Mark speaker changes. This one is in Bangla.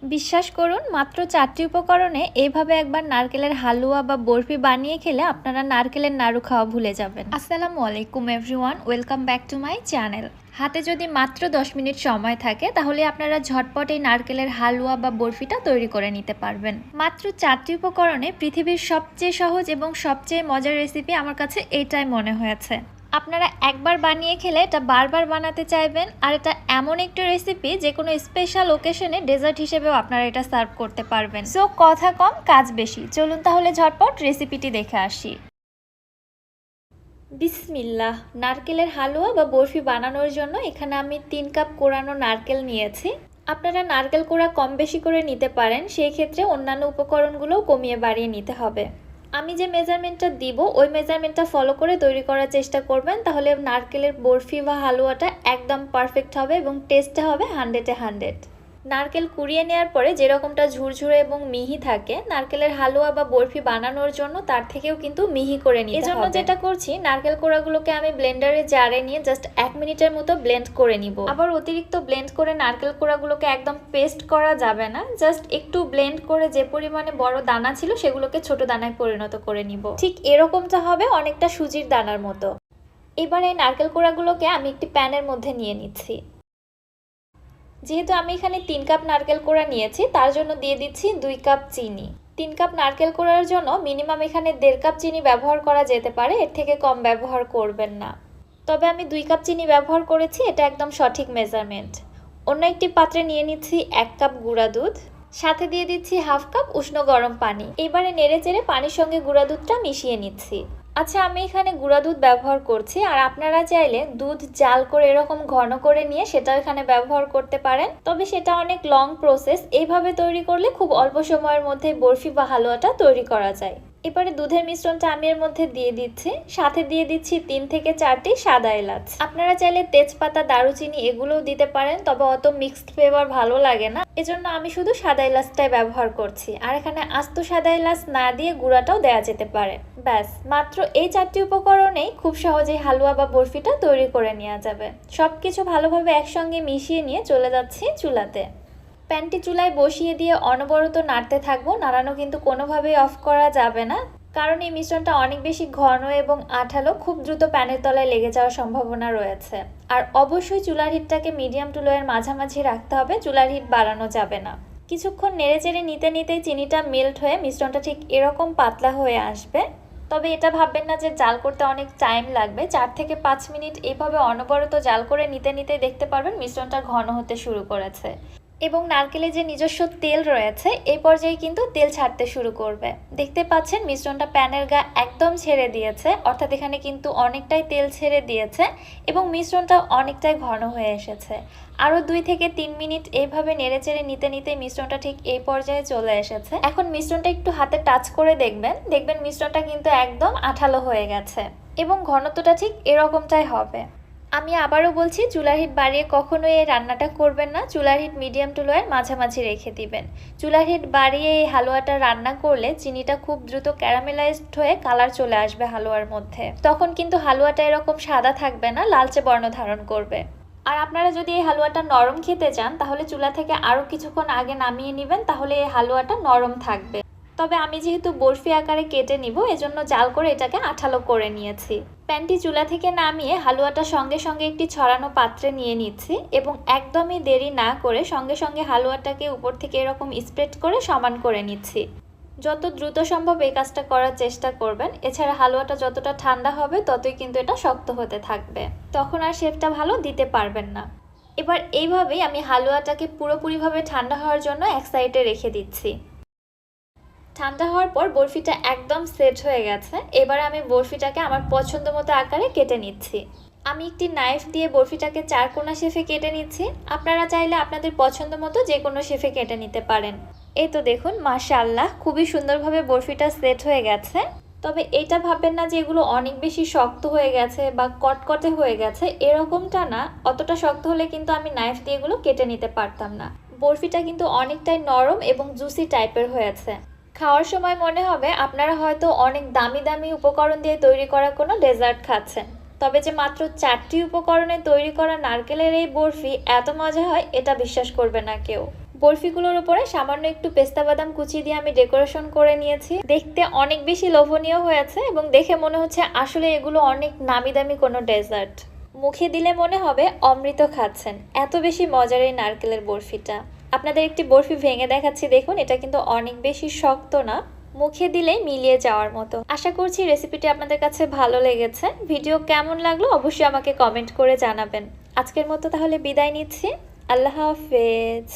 Speaker 1: বিশ্বাস করুন, মাত্র 4টি উপকরণে এইভাবে একবার নারকেলের হালুয়া বা বরফি বানিয়ে খেলে আপনারা নারকেলের নাড়ু খাওয়া ভুলে যাবেন। আসসালামু আলাইকুম everyone, welcome back to my channel. হাতে যদি মাত্র 10 মিনিট সময় থাকে তাহলে আপনারা ঝটপট এই নারকেলের হালুয়া বা বরফিটা তৈরি করে নিতে পারবেন। মাত্র 4টি উপকরণে পৃথিবীর সবচেয়ে সহজ এবং সবচেয়ে মজার রেসিপি আমার কাছে এটাই মনে হয়েছে। আপনারা একবার বানিয়ে খেলে এটা বারবার বানাতে চাইবেন, আর এটা এমন একটা রেসিপি যে কোনো স্পেশাল ওকেশনে ডেজার্ট হিসেবেও আপনারা এটা সার্ভ করতে পারবেন। সো কথা কম কাজ বেশি, চলুন তাহলে ঝটপট রেসিপিটি দেখে আসি। বিসমিল্লাহ। নারকেলের হালুয়া বা বরফি বানানোর জন্য এখানে আমি 3 কাপ কোরানো নারকেল নিয়েছি। আপনারা নারকেল কোড়া কম বেশি করে নিতে পারেন, সেই ক্ষেত্রে অন্যান্য উপকরণগুলোও কমিয়ে বাড়িয়ে নিতে হবে। আমি যে মেজারমেন্টটা দিব ওই মেজারমেন্টটা ফলো করে তৈরি করার চেষ্টা করবেন, তাহলে নারকেলের বরফি বা হালুয়াটা একদম পারফেক্ট হবে এবং টেস্টটা হবে 100-এ 100। নারকেল কুড়িয়ে নেওয়ার পরে যেরকমটা ঝুরঝুরে এবং মিহি থাকে, নারকেলের হালুয়া বা বরফি বানানোর জন্য তার থেকেও কিন্তু মিহি করে নিতে হবে। এজন্য যেটা করছি, নারকেল কোড়াগুলোকে আমি ব্লেন্ডারে জারে নিয়ে জাস্ট 1 মিনিটের মতো ব্লেন্ড করে নিব। আবার অতিরিক্ত ব্লেন্ড করে নারকেল কোড়াগুলোকে একদম পেস্ট করা যাবে না, জাস্ট একটু ব্লেন্ড করে যে পরিমাণে বড় দানা ছিল সেগুলোকে ছোট দানায় পরিণত করে নিব। ঠিক এরকমটা হবে, অনেকটা সুজির দানার মতো। এবার এই নারকেল কোড়াগুলোকে আমি একটি প্যানের মধ্যে নিয়ে নিচ্ছি। যেহেতু আমি এখানে 3 কাপ নারকেল কোড়া নিয়েছি, তার জন্য দিয়ে দিচ্ছি 2 কাপ চিনি। 3 কাপ নারকেল কোড়ার জন্য মিনিমাম এখানে 1.5 কাপ চিনি ব্যবহার করা যেতে পারে, এর থেকে কম ব্যবহার করবেন না। তবে আমি 2 কাপ চিনি ব্যবহার করেছি, এটা একদম সঠিক মেজারমেন্ট। অন্য একটি পাত্রে নিয়ে নিচ্ছি 1 কাপ গুঁড়া দুধ, সাথে দিয়ে দিচ্ছি 1/2 কাপ উষ্ণ গরম পানি। এবারে নেড়েচেড়ে পানির সঙ্গে গুঁড়া দুধটা মিশিয়ে নিচ্ছি। আচ্ছা, আমি এখানে গুঁড়া দুধ ব্যবহার করছি, আর আপনারা চাইলে দুধ জাল করে এরকম ঘন করে নিয়ে সেটাও এখানে ব্যবহার করতে পারেন, তবে সেটা অনেক লং প্রসেস। এইভাবে তৈরি করলে খুব অল্প সময়ের মধ্যে বরফি বা হালুয়াটা তৈরি করা যায়। এবারে দুধের মিশ্রণটা আমি এর মধ্যে দিয়ে দিচ্ছি, সাথে দিয়ে দিচ্ছি 3 থেকে 4টি সাদা এলাচ। আপনারা চাইলে তেজপাতা, দারুচিনি এগুলোও দিতে পারেন, তবে অত মিক্সড ফ্লেভার ভালো লাগে না, এজন্য আমি শুধু সাদা এলাচটাই ব্যবহার করছি। আর এখানে আস্ত সাদা এলাচ না দিয়ে গুঁড়াটাও দেওয়া যেতে পারে। ব্যাস, মাত্র এই 4টি উপকরণেই খুব সহজেই হালুয়া বা বরফিটা তৈরি করে নেওয়া যাবে। সবকিছু ভালোভাবে একসঙ্গে মিশিয়ে নিয়ে চলে যাচ্ছি চুলাতে। প্যানটি চুলায় বসিয়ে দিয়ে অনবরত নাড়তে থাকবো। নাড়ানো কিন্তু কোনোভাবেই অফ করা যাবে না, কারণ এই মিশ্রণটা অনেক বেশি ঘন এবং আঠালো, খুব দ্রুত প্যানের তলায় লেগে যাওয়ার সম্ভাবনা রয়েছে। আর অবশ্যই চুলার হিটটাকে মিডিয়াম টু লোয়ের মাঝামাঝি রাখতে হবে, চুলার হিট বাড়ানো যাবে না। কিছুক্ষণ নেড়েচেড়ে নিতে নিতেই চিনিটা মেল্ট হয়ে মিশ্রণটা ঠিক এরকম পাতলা হয়ে আসবে। তবে এটা ভাববেন না যে জাল করতে অনেক টাইম লাগবে, 4 থেকে 5 মিনিট এইভাবে অনবরত জাল করে নিতে নিতে দেখতে পারবেন মিশ্রণটা ঘন হতে শুরু করেছে এবং নারকেলের যে নিজস্ব তেল রয়েছে এই পর্যায়ে কিন্তু তেল ছাড়তে শুরু করবে। দেখতে পাচ্ছেন মিশ্রণটা প্যানের গা একদম ছেড়ে দিয়েছে, অর্থাৎ এখানে কিন্তু অনেকটাই তেল ছেড়ে দিয়েছে এবং মিশ্রণটা অনেকটাই ঘন হয়ে এসেছে। আরও 2 থেকে 3 মিনিট এইভাবে নেড়েচেড়ে নিতে নিতে মিশ্রণটা ঠিক এই পর্যায়ে চলে এসেছে। এখন মিশ্রণটা একটু হাতে টাচ করে দেখবেন মিশ্রণটা কিন্তু একদম আঠালো হয়ে গেছে এবং ঘনত্বটা ঠিক এরকমটাই হবে। আমি আবারও বলছি, চুলার হিট বাড়িয়ে কখনোই এই রান্নাটা করবেন না, চুলার হিট মিডিয়াম টু লোয়ের মাঝামাঝি রেখে দিবেন। চুলার হিট বাড়িয়ে এই হালুয়াটা রান্না করলে চিনিটা খুব দ্রুত ক্যারামেলাইজড হয়ে কালার চলে আসবে হালুয়ার মধ্যে, তখন কিন্তু হালুয়াটা এরকম সাদা থাকবে না, লালচে বর্ণ ধারণ করবে। আর আপনারা যদি এই হালুয়াটা নরম খেতে চান তাহলে চুলা থেকে আরও কিছুক্ষণ আগে নামিয়ে নেবেন, তাহলে এই হালুয়াটা নরম থাকবে। তবে আমি যেহেতু বরফি আকারে কেটে নিব, এজন্য জাল করে এটাকে আঠালো করে নিয়েছি। প্যানটি চুলা থেকে নামিয়ে হালুয়াটা সঙ্গে সঙ্গে একটি ছড়ানো পাত্রে নিয়ে নিচ্ছি এবং একদমই দেরি না করে সঙ্গে সঙ্গে হালুয়াটাকে উপর থেকে এরকম স্প্রেড করে সমান করে নিচ্ছি। যত দ্রুত সম্ভব এই কাজটা করার চেষ্টা করবেন, এছাড়া হালুয়াটা যতটা ঠান্ডা হবে ততই কিন্তু এটা শক্ত হতে থাকবে, তখন আর শেপটা ভালো দিতে পারবেন না। এবার এইভাবেই আমি হালুয়াটাকে পুরোপুরিভাবে ঠান্ডা হওয়ার জন্য এক সাইডে রেখে দিচ্ছি। ঠান্ডা হওয়ার পর বরফিটা একদম সেট হয়ে গেছে। এবার আমি বরফিটাকে আমার পছন্দ মতো আকারে কেটে নিচ্ছি। আমি একটি নাইফ দিয়ে বরফিটাকে 4 কোণা শেপে কেটে নিচ্ছি। আপনারা চাইলে আপনাদের পছন্দ মতো যে কোনো শেপে কেটে নিতে পারেন। এই তো দেখুন, মাশাআল্লাহ, খুবই সুন্দরভাবে বরফিটা সেট হয়ে গেছে। তবে এটা ভাববেন না যে এগুলো অনেক বেশি শক্ত হয়ে গেছে বা কটকটে হয়ে গেছে, এরকমটা না। অতটা শক্ত হলে কিন্তু আমি নাইফ দিয়ে এগুলো কেটে নিতে পারতাম না। বরফিটা কিন্তু অনেকটাই নরম এবং জুসি টাইপের হয়েছে। খাওয়ার সময় মনে হবে আপনারা হয়তো অনেক দামি দামি উপকরণ দিয়ে তৈরি করা কোনো ডেজার্ট খাচ্ছেন, তবে যে মাত্র 4টি উপকরণে তৈরি করা নারকেলের এই বরফি এত মজা হয় এটা বিশ্বাস করবে না কেউ। বরফিগুলোর উপরে সামান্য একটু পেস্তা বাদাম কুচি দিয়ে আমি ডেকোরেশন করে নিয়েছি। দেখতে অনেক বেশি লোভনীয় হয়েছে এবং দেখে মনে হচ্ছে আসলে এগুলো অনেক নামি দামি কোনো ডেজার্ট। মুখে দিলে মনে হবে অমৃত খাচ্ছেন, এত বেশি মজার এই নারকেলের বরফিটা। আপনাদের একটি বরফি ভেঙে দেখাচ্ছি, দেখুন এটা কিন্তু অনেক বেশি শক্ত না, মুখে দিলেই মিলিয়ে যাওয়ার মতো। আশা করছি রেসিপিটি আপনাদের কাছে ভালো লেগেছে। ভিডিও কেমন লাগলো অবশ্যই আমাকে কমেন্ট করে জানাবেন। আজকের মতো তাহলে বিদায় নিচ্ছি। আল্লাহ হাফেজ।